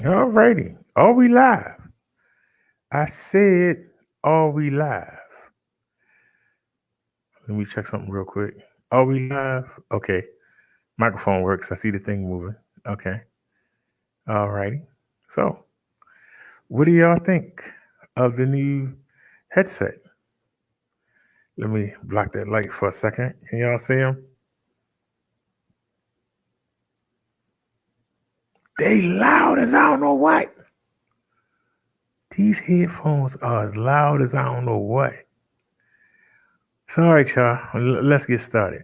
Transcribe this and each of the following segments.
Alrighty. Are we live? I said, are we live? Let me check something real quick. Are we live? Okay. Microphone works. I see the thing moving. Okay. Alrighty. So, what do y'all think of the new headset? Let me block that light for a second. Can y'all see them? They loud as I don't know what. These headphones are as loud as I don't know what. So, all right, y'all. Let's get started.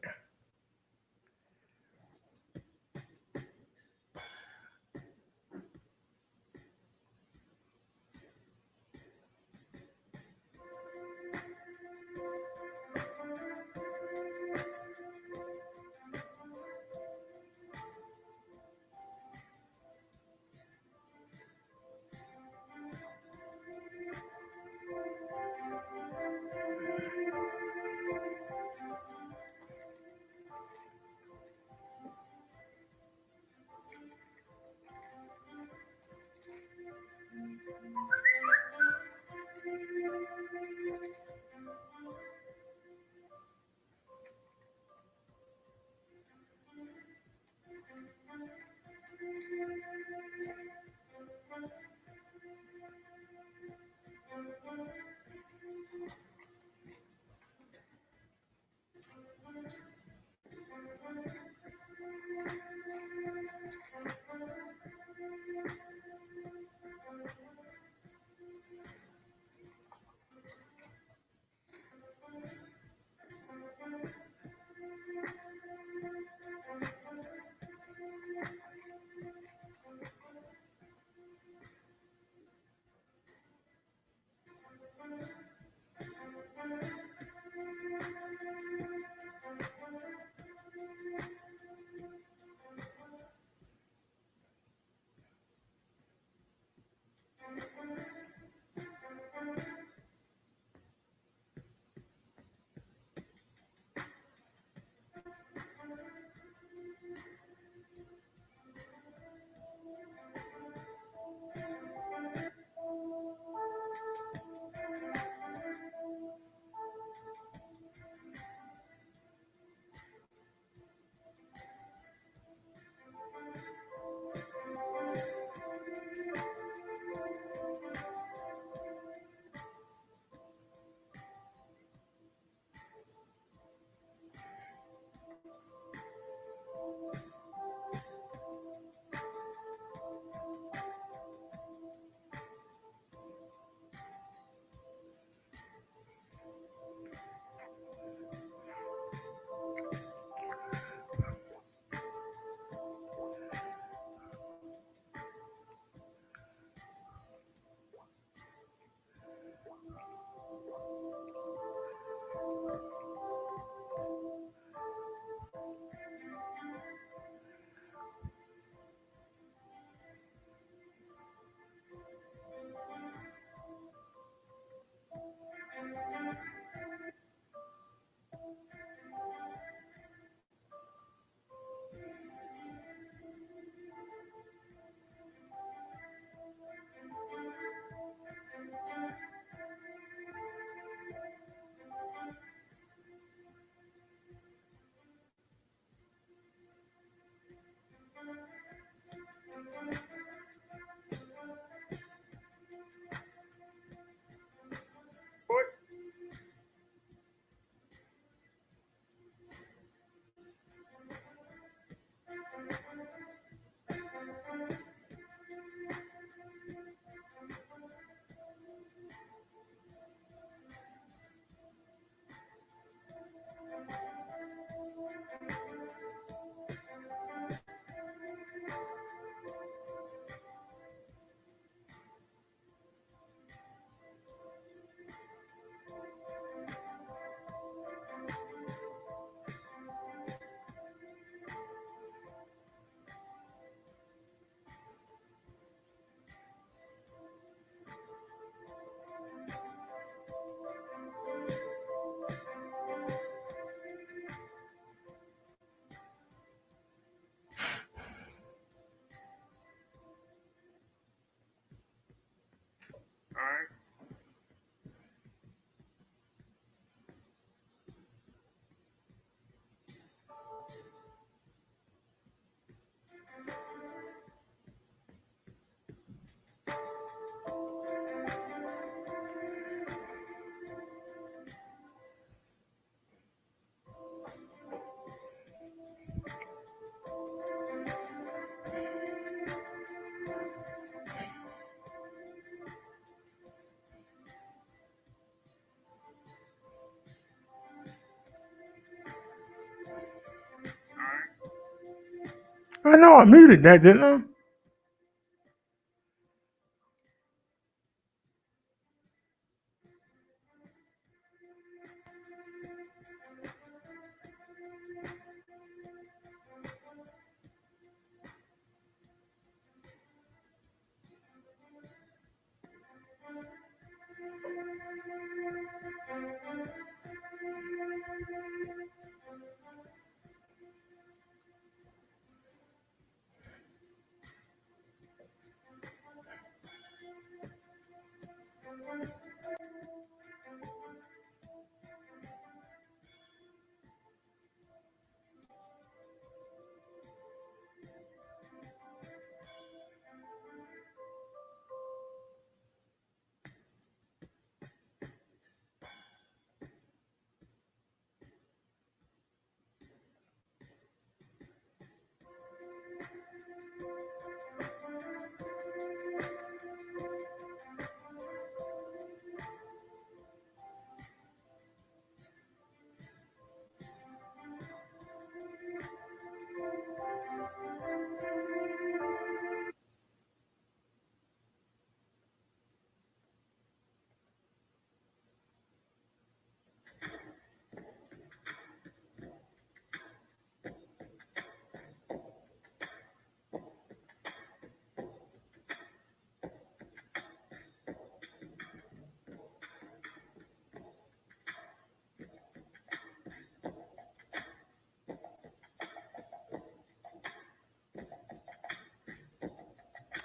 I know I muted that, didn't I?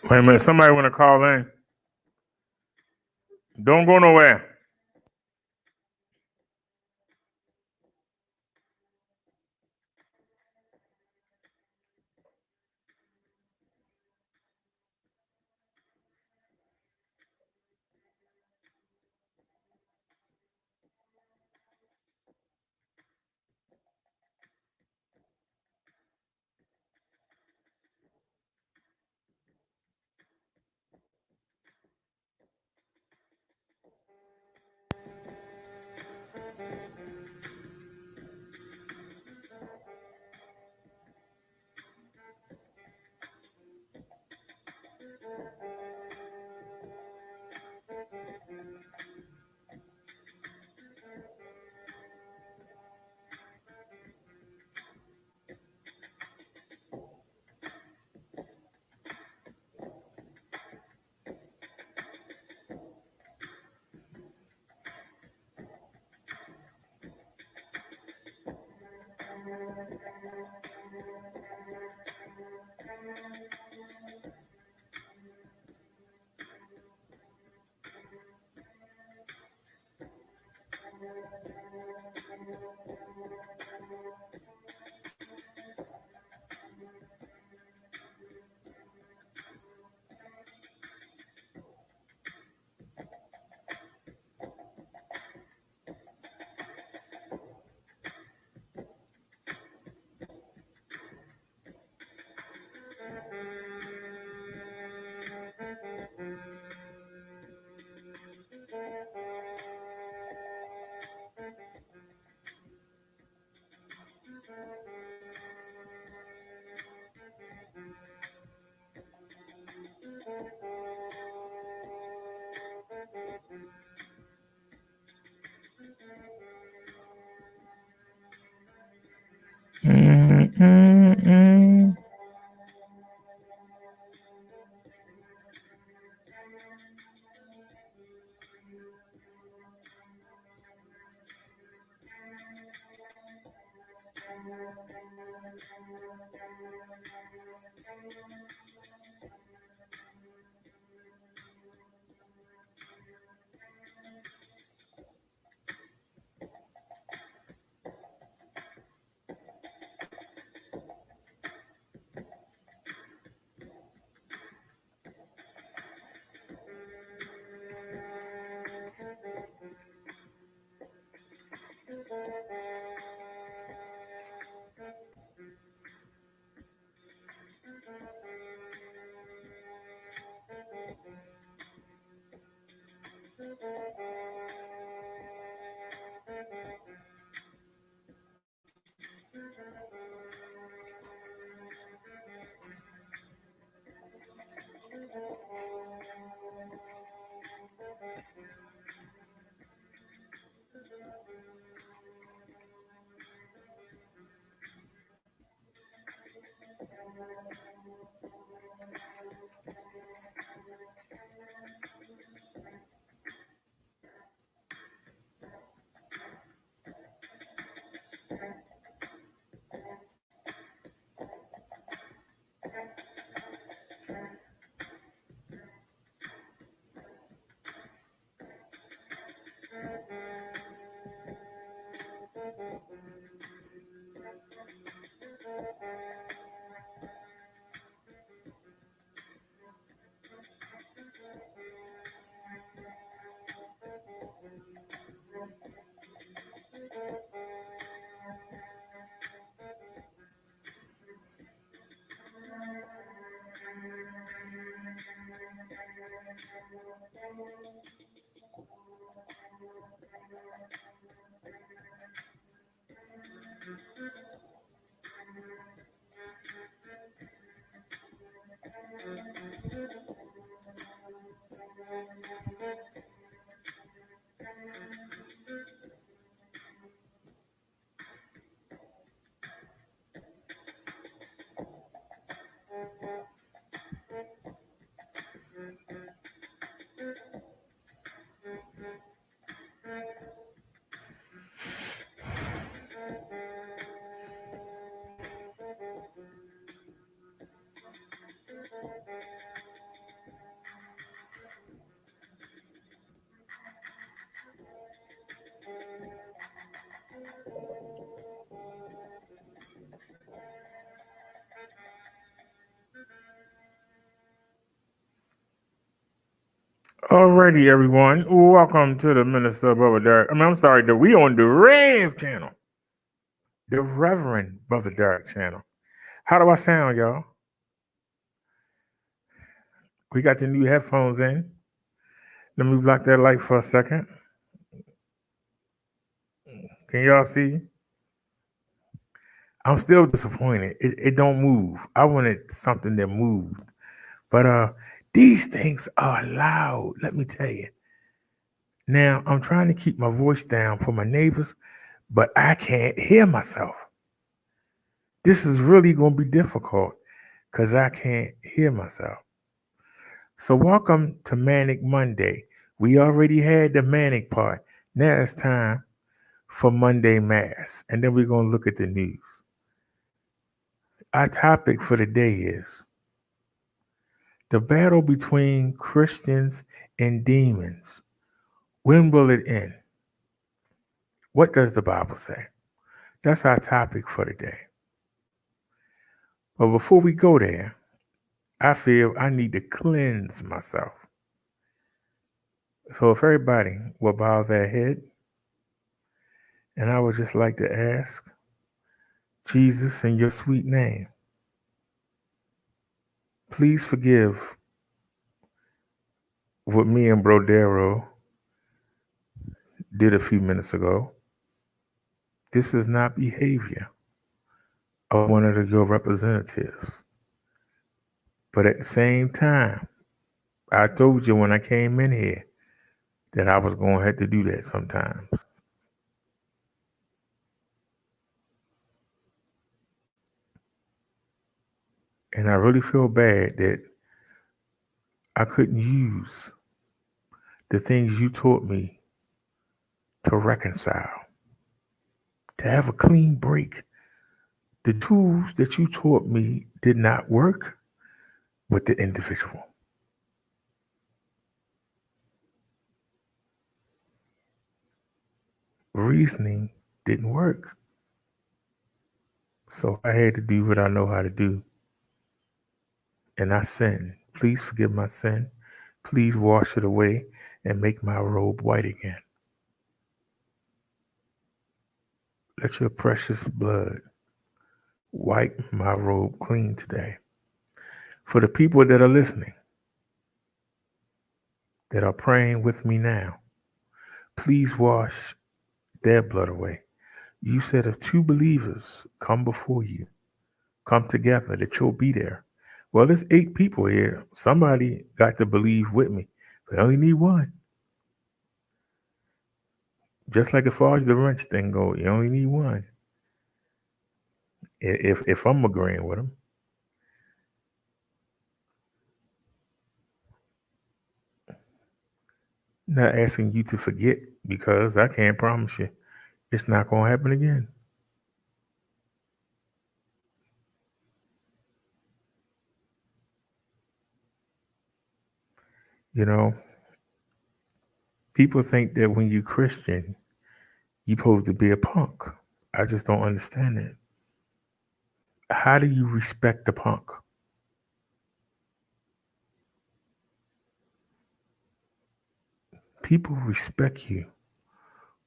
Wait a minute. Somebody want to call in? Don't go nowhere. Mm-mm-mm. Alrighty, everyone. Welcome to the Minister Brother Derek. I'm sorry, we on the Rev channel. The Reverend Brother Derek channel. How do I sound, y'all? We got the new headphones in. Let me block that light for a second. Can y'all see? I'm still disappointed. It don't move. I wanted something that moved. But these things are loud, let me tell you. Now, I'm trying to keep my voice down for my neighbors, but I can't hear myself. This is really going to be difficult because I can't hear myself. So welcome to Manic Monday. We already had the Manic part. Now it's time for Monday Mass. And then we're going to look at the news. Our topic for the day is the battle between Christians and demons. When will it end? What does the Bible say? That's our topic for the day. But before we go there, I feel I need to cleanse myself. So if everybody will bow their head, and I would just like to ask, Jesus, in your sweet name, please forgive what me and Brodero did a few minutes ago. This is not behavior of one of your representatives. But at the same time, I told you when I came in here that I was going to have to do that sometimes. And I really feel bad that I couldn't use the things you taught me to reconcile, to have a clean break. The tools that you taught me did not work with the individual. Reasoning didn't work. So I had to do what I know how to do. And I sinned. Please forgive my sin. Please wash it away and make my robe white again. Let your precious blood wipe my robe clean today. For the people that are listening, that are praying with me now, please wash their blood away. You said if two believers come before you, come together, that you'll be there. Well, there's 8 people here. Somebody got to believe with me. We only need one. Just like as far as the wrench thing goes, you only need one. If I'm agreeing with them. Not asking you to forget, because I can't promise you it's not going to happen again. You know, people think that when you're Christian, you're supposed to be a punk. I just don't understand it. How do you respect the punk? People respect you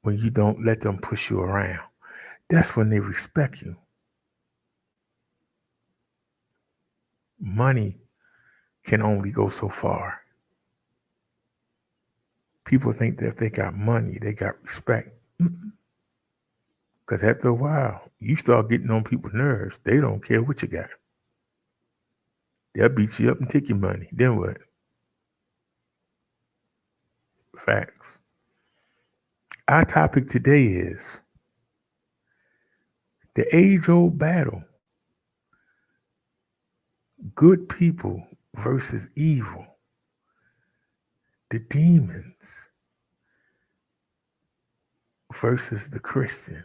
when you don't let them push you around. That's when they respect you. Money can only go so far. People think that if they got money, they got respect. Because after a while, you start getting on people's nerves. They don't care what you got. They'll beat you up and take your money. Then what? Facts. Our topic today is the age-old battle. Good people versus evil. The demons versus the Christian.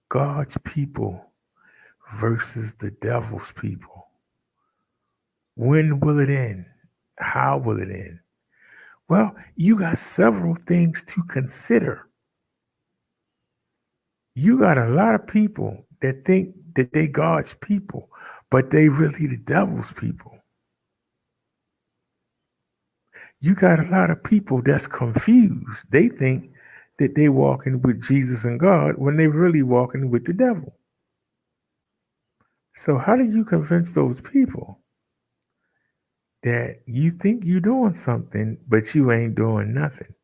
God's people versus the devil's people. When will it end? How will it end? Well, you got several things to consider. You got a lot of people that think that they God's people, but they really the devil's people. You got a lot of people that's confused. They think that they walking with Jesus and God when they really walking with the devil. So how do you convince those people that you think you're doing something, but you ain't doing nothing?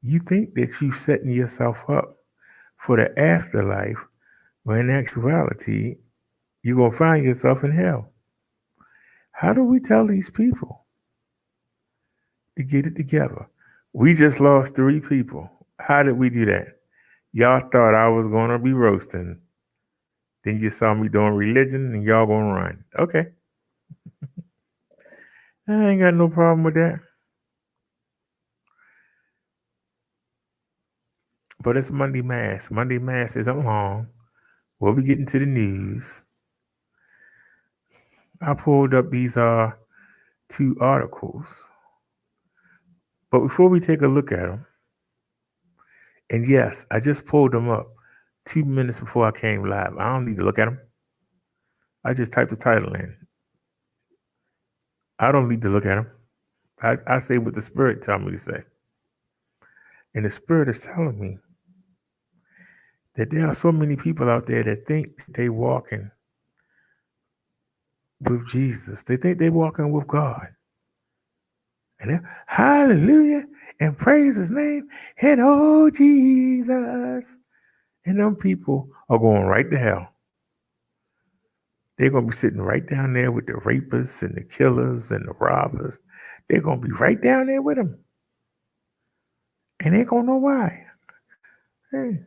You think that you setting yourself up for the afterlife, when in actuality, you're going to find yourself in hell. How do we tell these people to get it together? We just lost 3 people. How did we do that? Y'all thought I was going to be roasting. Then you saw me doing religion and y'all going to run. Okay. I ain't got no problem with that. But it's Monday Mass. Monday Mass isn't long. We'll be getting to the news. I pulled up these 2 articles. But before we take a look at them, and yes, I just pulled them up 2 minutes before I came live. I don't need to look at them. I just typed the title in. I don't need to look at them. I say what the Spirit tells me to say. And the Spirit is telling me that there are so many people out there that think they walking with Jesus. They think they walking with God. And they're, hallelujah, and praise his name, and oh Jesus. And them people are going right to hell. They're going to be sitting right down there with the rapists and the killers and the robbers. They're going to be right down there with them. And they ain't going to know why. Hey,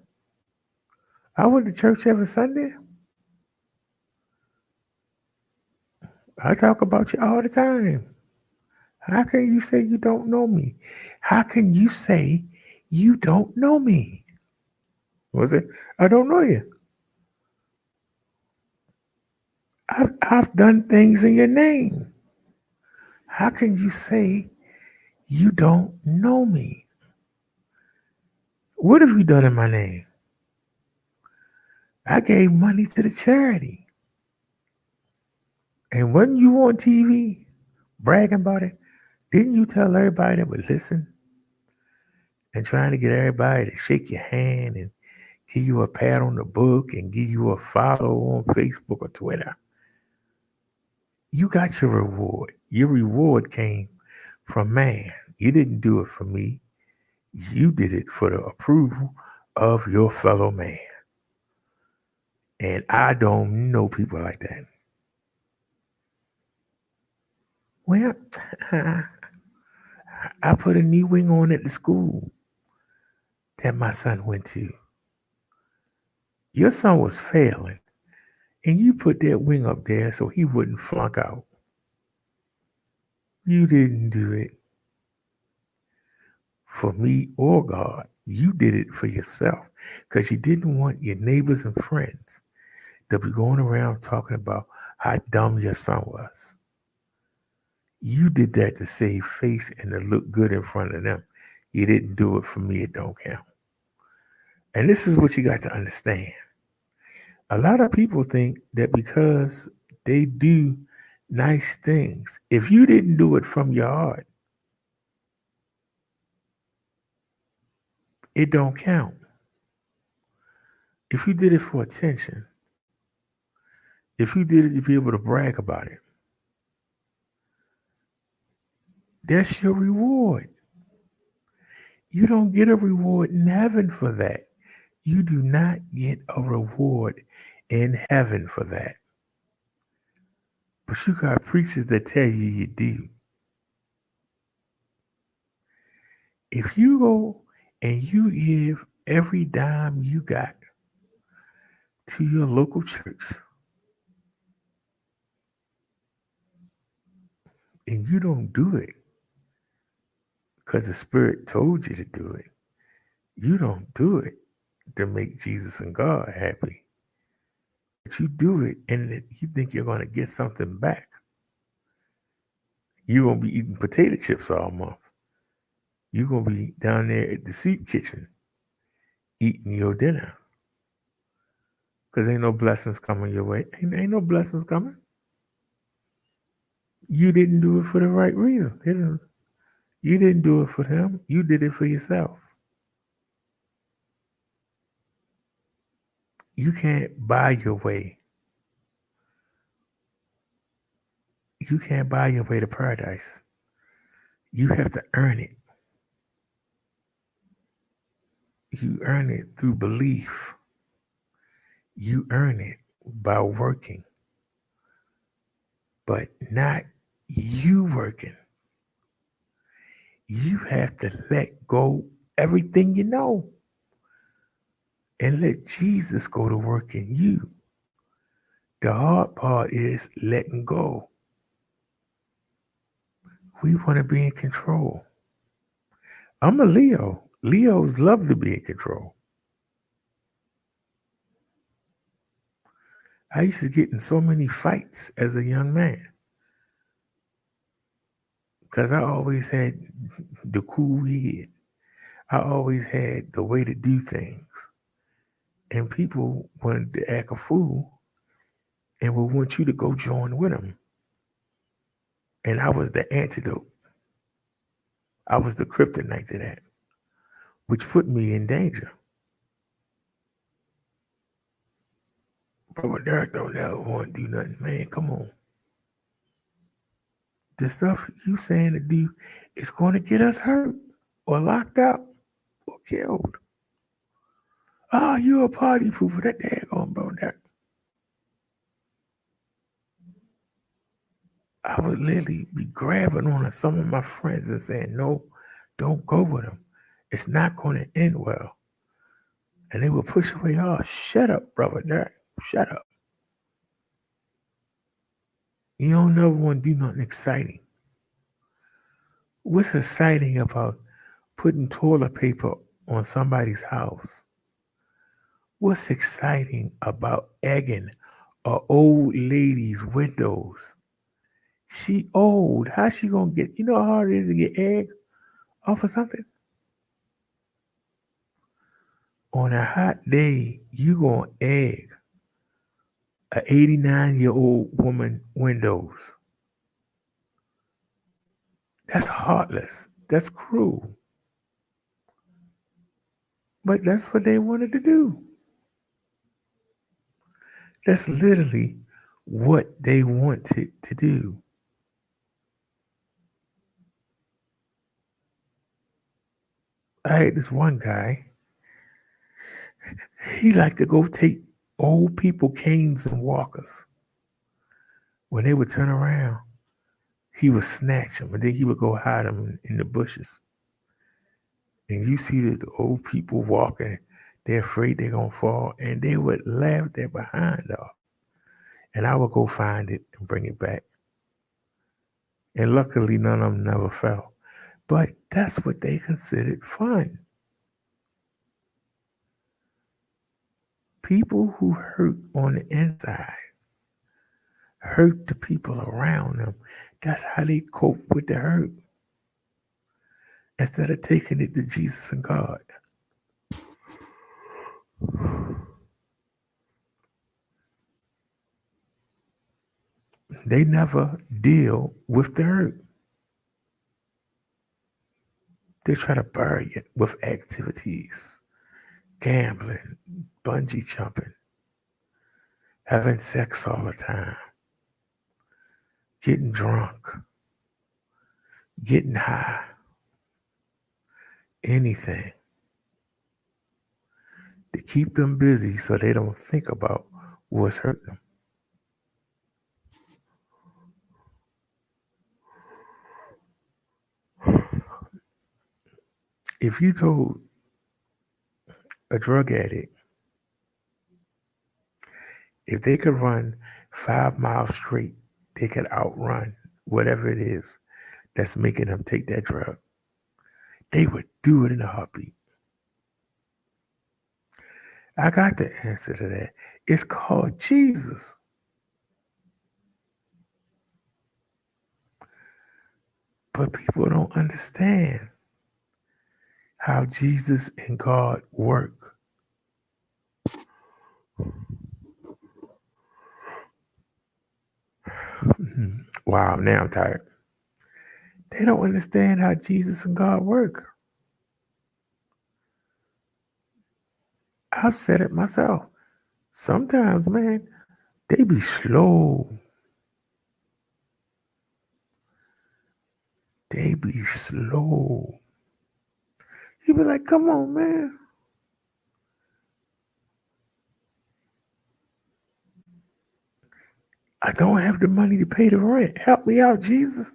I went to church every Sunday. I talk about you all the time. How can you say you don't know me? How can you say you don't know me? Was it? I don't know you. I've done things in your name. How can you say you don't know me? What have you done in my name? I gave money to the charity. And when you on TV bragging about it, didn't you tell everybody that would listen? And trying to get everybody to shake your hand and give you a pat on the book and give you a follow on Facebook or Twitter. You got your reward. Your reward came from man. You didn't do it for me. You did it for the approval of your fellow man. And I don't know people like that. Well, I put a new wing on at the school that my son went to. Your son was failing, and you put that wing up there so he wouldn't flunk out. You didn't do it for me or God. You did it for yourself because you didn't want your neighbors and friends to be going around talking about how dumb your son was. You did that to save face and to look good in front of them. You didn't do it for me. It don't count. And this is what you got to understand. A lot of people think that because they do nice things, if you didn't do it from your heart, it don't count. If you did it for attention, if you did it to be able to brag about it, that's your reward. You don't get a reward in heaven for that. You do not get a reward in heaven for that. But you got preachers that tell you do. If you go and you give every dime you got to your local church and you don't do it because the Spirit told you to do it, you don't do it to make Jesus and God happy. But you do it and you think you're going to get something back. You're going to be eating potato chips all month. You're going to be down there at the soup kitchen eating your dinner. Because ain't no blessings coming your way. Ain't no blessings coming. You didn't do it for the right reason. You didn't do it for them. You did it for yourself. You can't buy your way. You can't buy your way to paradise. You have to earn it. You earn it through belief. You earn it by working, but not you working. You have to let go everything you know and let Jesus go to work in you. The hard part is letting go. We want to be in control. I'm a Leo. Leos love to be in control. I used to get in so many fights as a young man because I always had the cool head. I always had the way to do things. And people wanted to act a fool and would want you to go join with them. And I was the antidote. I was the kryptonite to that, which put me in danger. But Derek don't never want to do nothing. Man, come on. The stuff you saying to do is going to get us hurt or locked up or killed. Oh, you a party pooper. That daggone bro. That I would literally be grabbing on some of my friends and saying, no, don't go with them. It's not going to end well. And they would push away. Oh, shut up, brother Derek. Shut up. You don't never want to do nothing exciting. What's exciting about putting toilet paper on somebody's house? What's exciting about egging an old lady's windows? She old. How she gonna get? You know how hard it is to get egg off of something? On a hot day, you gonna egg a 89-year-old woman windows. That's heartless. That's cruel. But that's what they wanted to do. That's literally what they wanted to do. I had this one guy. He liked to go take old people canes and walkers. When they would turn around, he would snatch them and then he would go hide them in the bushes. And you see the old people walking, they're afraid they're going to fall, and they would laugh their behind off. And I would go find it and bring it back. And luckily, none of them never fell. But that's what they considered fun. People who hurt on the inside hurt the people around them. That's how they cope with the hurt. Instead of taking it to Jesus and God. They never deal with the hurt. They try to bury it with activities, gambling, bungee jumping, having sex all the time, getting drunk, getting high, anything to keep them busy so they don't think about what's hurting them. If you told a drug addict if they could run 5 miles straight, they could outrun whatever it is that's making them take that drug, they would do it in a heartbeat. I got the answer to that. It's called Jesus. But people don't understand how Jesus and God work. Wow, now I'm tired. They don't understand how Jesus and God work. I've said it myself. Sometimes, man, they be slow. They be slow. You be like, come on, man. I don't have the money to pay the rent. Help me out, Jesus.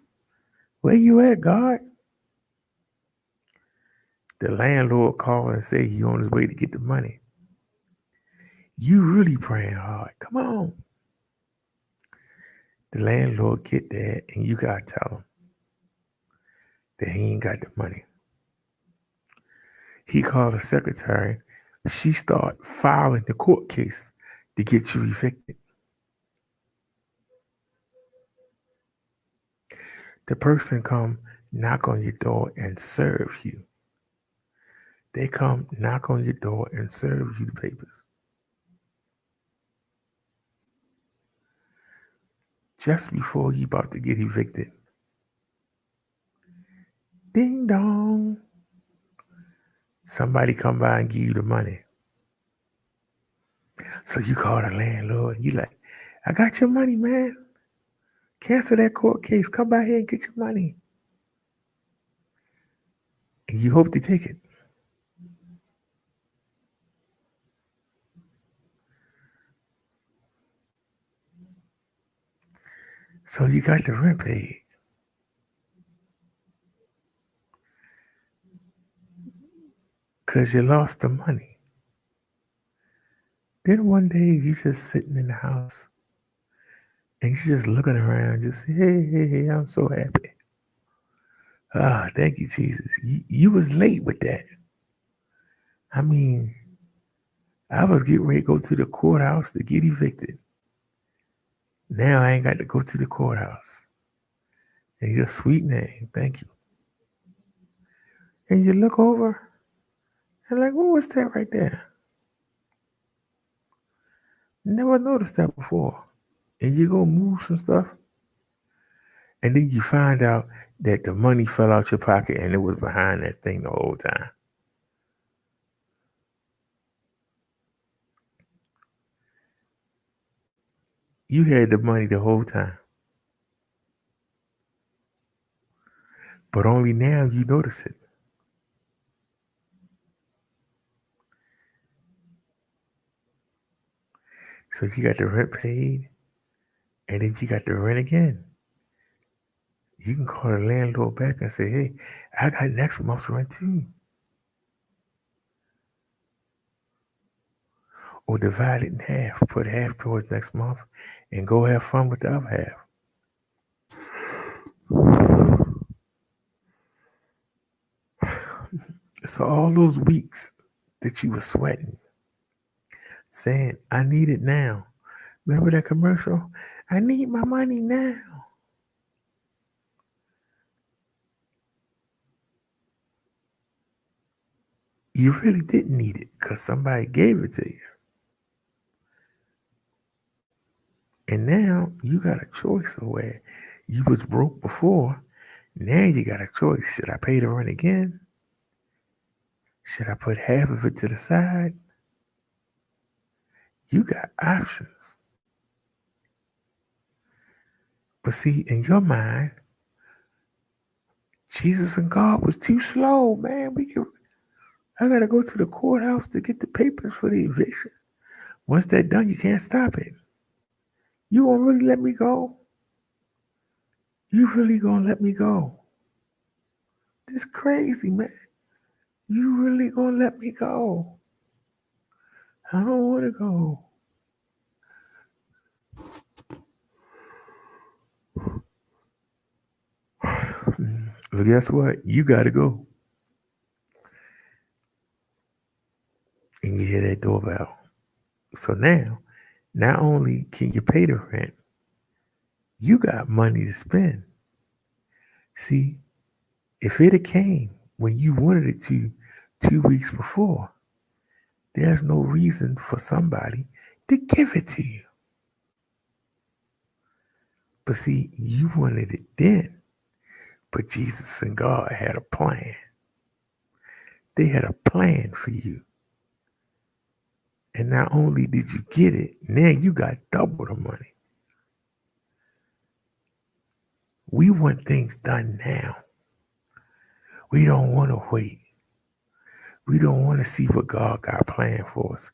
Where you at, God? The landlord call and say he on his way to get the money. You really praying hard. Come on. The landlord get there and you gotta tell him that he ain't got the money. He called the secretary. She start filing the court case to get you evicted. The person come knock on your door and serve you. They come knock on your door and serve you the papers. Just before you about to get evicted. Ding dong. Somebody come by and give you the money. So you call the landlord. You like, I got your money, man. Cancel that court case. Come by here and get your money. And you hope they take it. So you got the rent paid. Because you lost the money. Then one day you just sitting in the house and you just looking around, just hey, I'm so happy. Ah, thank you, Jesus. You was late with that. I mean, I was getting ready to go to the courthouse to get evicted. Now I ain't got to go to the courthouse. And your sweet name, thank you. And you look over and like, what was that right there? Never noticed that before. And you go move some stuff. And then you find out that the money fell out your pocket and it was behind that thing the whole time. You had the money the whole time. But only now you notice it. So you got the rent paid and then you got the rent again. You can call the landlord back and say, hey, I got next month's rent too. Or divide it in half. Put half towards next month and go have fun with the other half. So all those weeks that you were sweating, saying, I need it now. Remember that commercial? I need my money now. You really didn't need it because somebody gave it to you. And now you got a choice of where you was broke before. Now you got a choice. Should I pay the rent again? Should I put half of it to the side? You got options. But see, in your mind, Jesus and God was too slow, man. I gotta go to the courthouse to get the papers for the eviction. Once that's done, you can't stop it. You gonna really let me go? You really gonna let me go? This crazy, man. You really gonna let me go? I don't wanna go. But guess what? You gotta go. And you hear that doorbell. So now, not only can you pay the rent, you got money to spend. See, if it had came when you wanted it to 2 weeks before, there's no reason for somebody to give it to you. But see, you wanted it then. But Jesus and God had a plan. They had a plan for you. And not only did you get it, now you got double the money. We want things done now. We don't want to wait. We don't want to see what God got planned for us.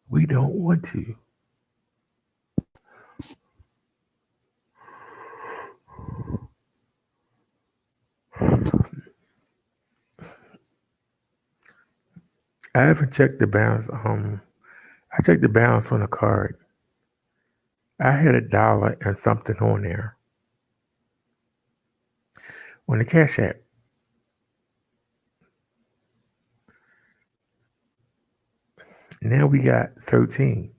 We don't want to. I haven't checked the balance. I checked the balance on the card. I had $1 and something on there. On the Cash App. Now we got 13.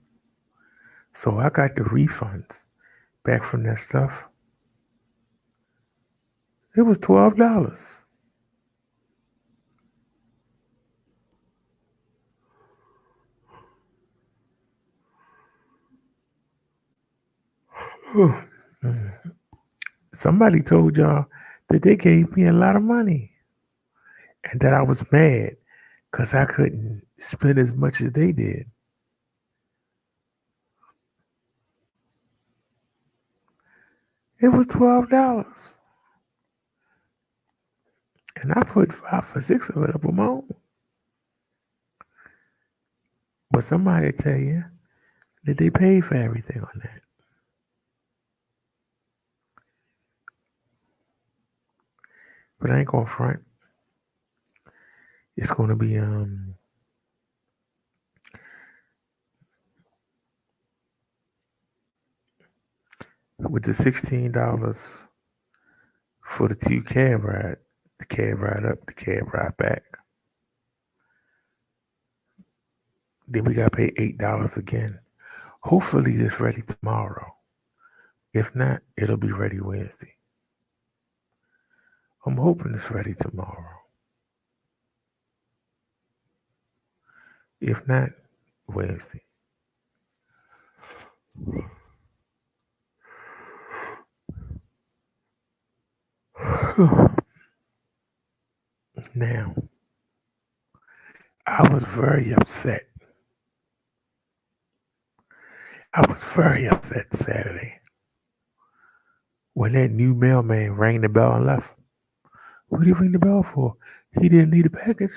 So I got the refunds back from that stuff. It was $12. Somebody told y'all that they gave me a lot of money and that I was mad because I couldn't spend as much as they did. It was $12. And I put 5 or 6 of it up on my own. But somebody tell you that they paid for everything on that. But I ain't gonna front. It's gonna be with the $16 for the 2 cab ride, the cab ride up, the cab ride back. Then we gotta pay $8 again. Hopefully it's ready tomorrow. If not, it'll be ready Wednesday. I'm hoping it's ready tomorrow. If not, Wednesday. Now, I was very upset. I was very upset Saturday when that new mailman rang the bell and left. What did he ring the bell for? He didn't need a package.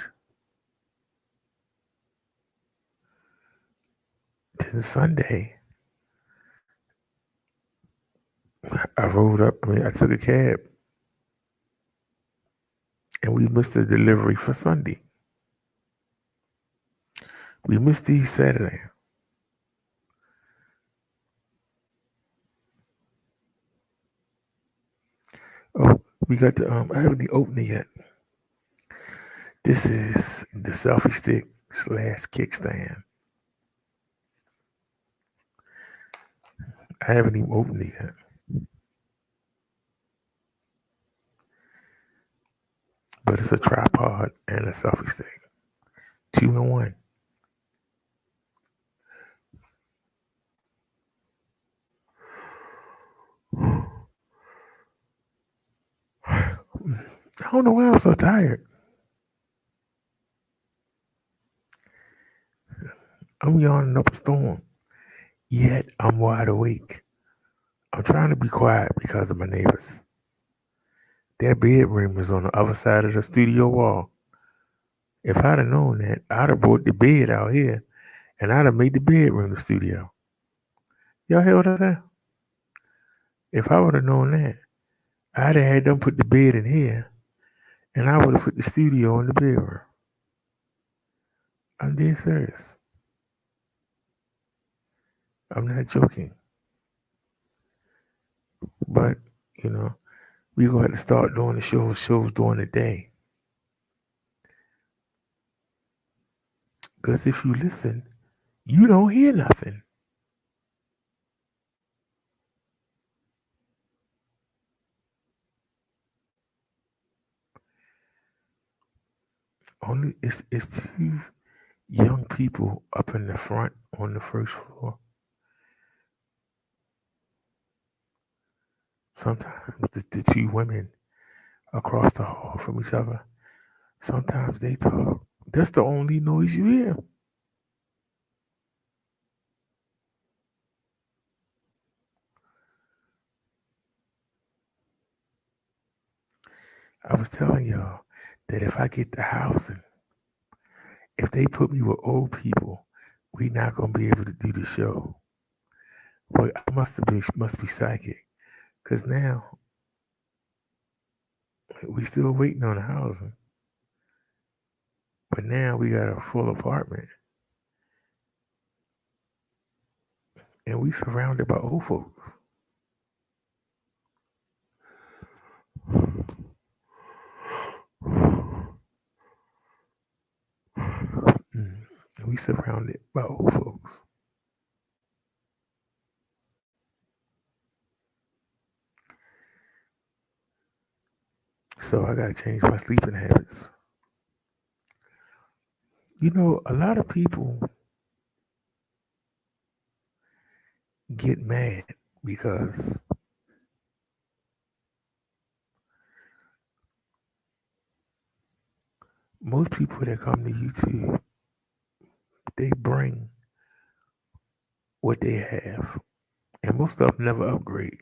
Then Sunday, I took a cab and we missed the delivery for Sunday. We missed these Saturday. Oh, we got the I haven't opened it yet. This is the selfie stick / kickstand. I haven't even opened it yet. But it's a tripod and a selfie stick. 2 in 1. I don't know why I'm so tired. I'm yawning up a storm. Yet I'm wide awake. I'm trying to be quiet because of my neighbors. That bedroom is on the other side of the studio wall. If I'd have known that, I'd have brought the bed out here and I'd have made the bedroom the studio. Y'all hear what I said? If I would have known that, I'd have had them put the bed in here and I would have put the studio in the bedroom. I'm dead serious. I'm not joking. But, you know, we gonna have to start doing the shows during the day. Because if you listen, you don't hear nothing. Only it's two young people up in the front on the first floor. Sometimes the two women across the hall from each other. Sometimes they talk. That's the only noise you hear. I was telling y'all that if I get the housing, if they put me with old people, we not gonna be able to do the show. But I must be psychic, cause now we still waiting on the housing, but now we got a full apartment and we surrounded by old folks. Mm. We surrounded by old folks. So I gotta change my sleeping habits. You know, a lot of people get mad because most people that come to YouTube, they bring what they have. And most of them never upgrade.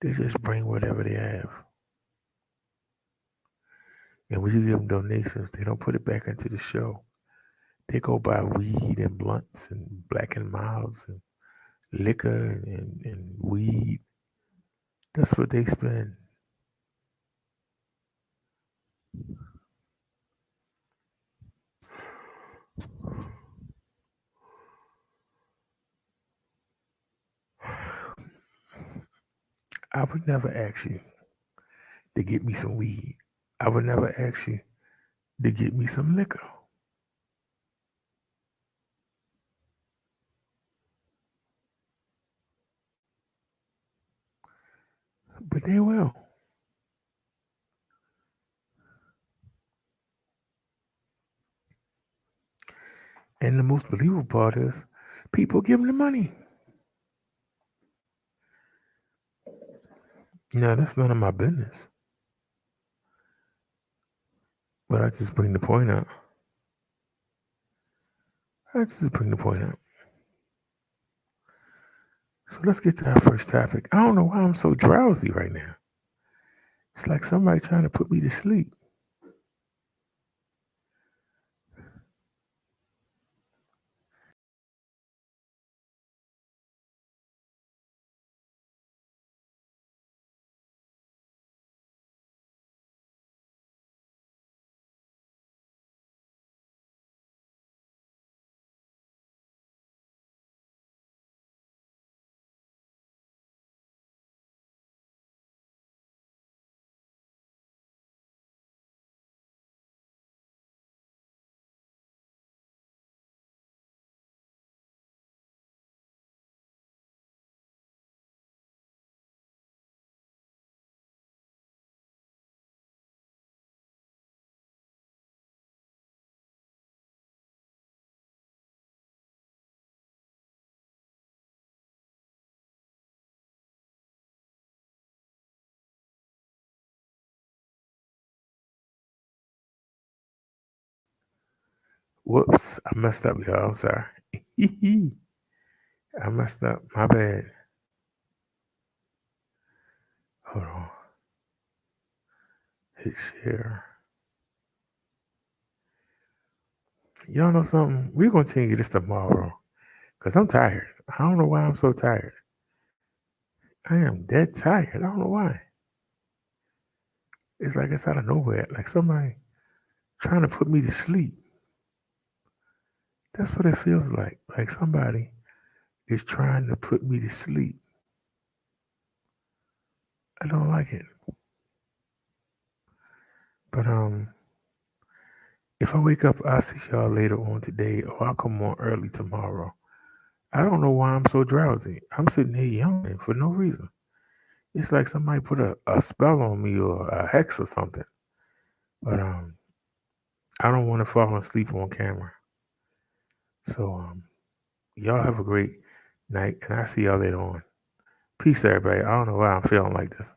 They just bring whatever they have. And when you give them donations, they don't put it back into the show. They go buy weed and blunts and black and milds and liquor and weed. That's what they spend. I would never ask you to get me some weed. I would never ask you to get me some liquor. But they will. And the most believable part is people give them the money. Now, that's none of my business. But I just bring the point out. I just bring the point out. So let's get to our first topic. I don't know why I'm so drowsy right now. It's like somebody trying to put me to sleep. Whoops, I messed up, y'all. I'm sorry. I messed up. My bad. Hold on. Hit share. Y'all know something? We're gonna continue this tomorrow because I'm tired. I don't know why I'm so tired. I am dead tired. I don't know why. It's like it's out of nowhere. Like somebody trying to put me to sleep. That's what it feels like. Like somebody is trying to put me to sleep. I don't like it. But if I wake up, I'll see y'all later on today, or I'll come on early tomorrow. I don't know why I'm so drowsy. I'm sitting here yawning for no reason. It's like somebody put a spell on me or a hex or something. But I don't want to fall asleep on camera. So y'all have a great night, and I'll see y'all later on. Peace, everybody. I don't know why I'm feeling like this.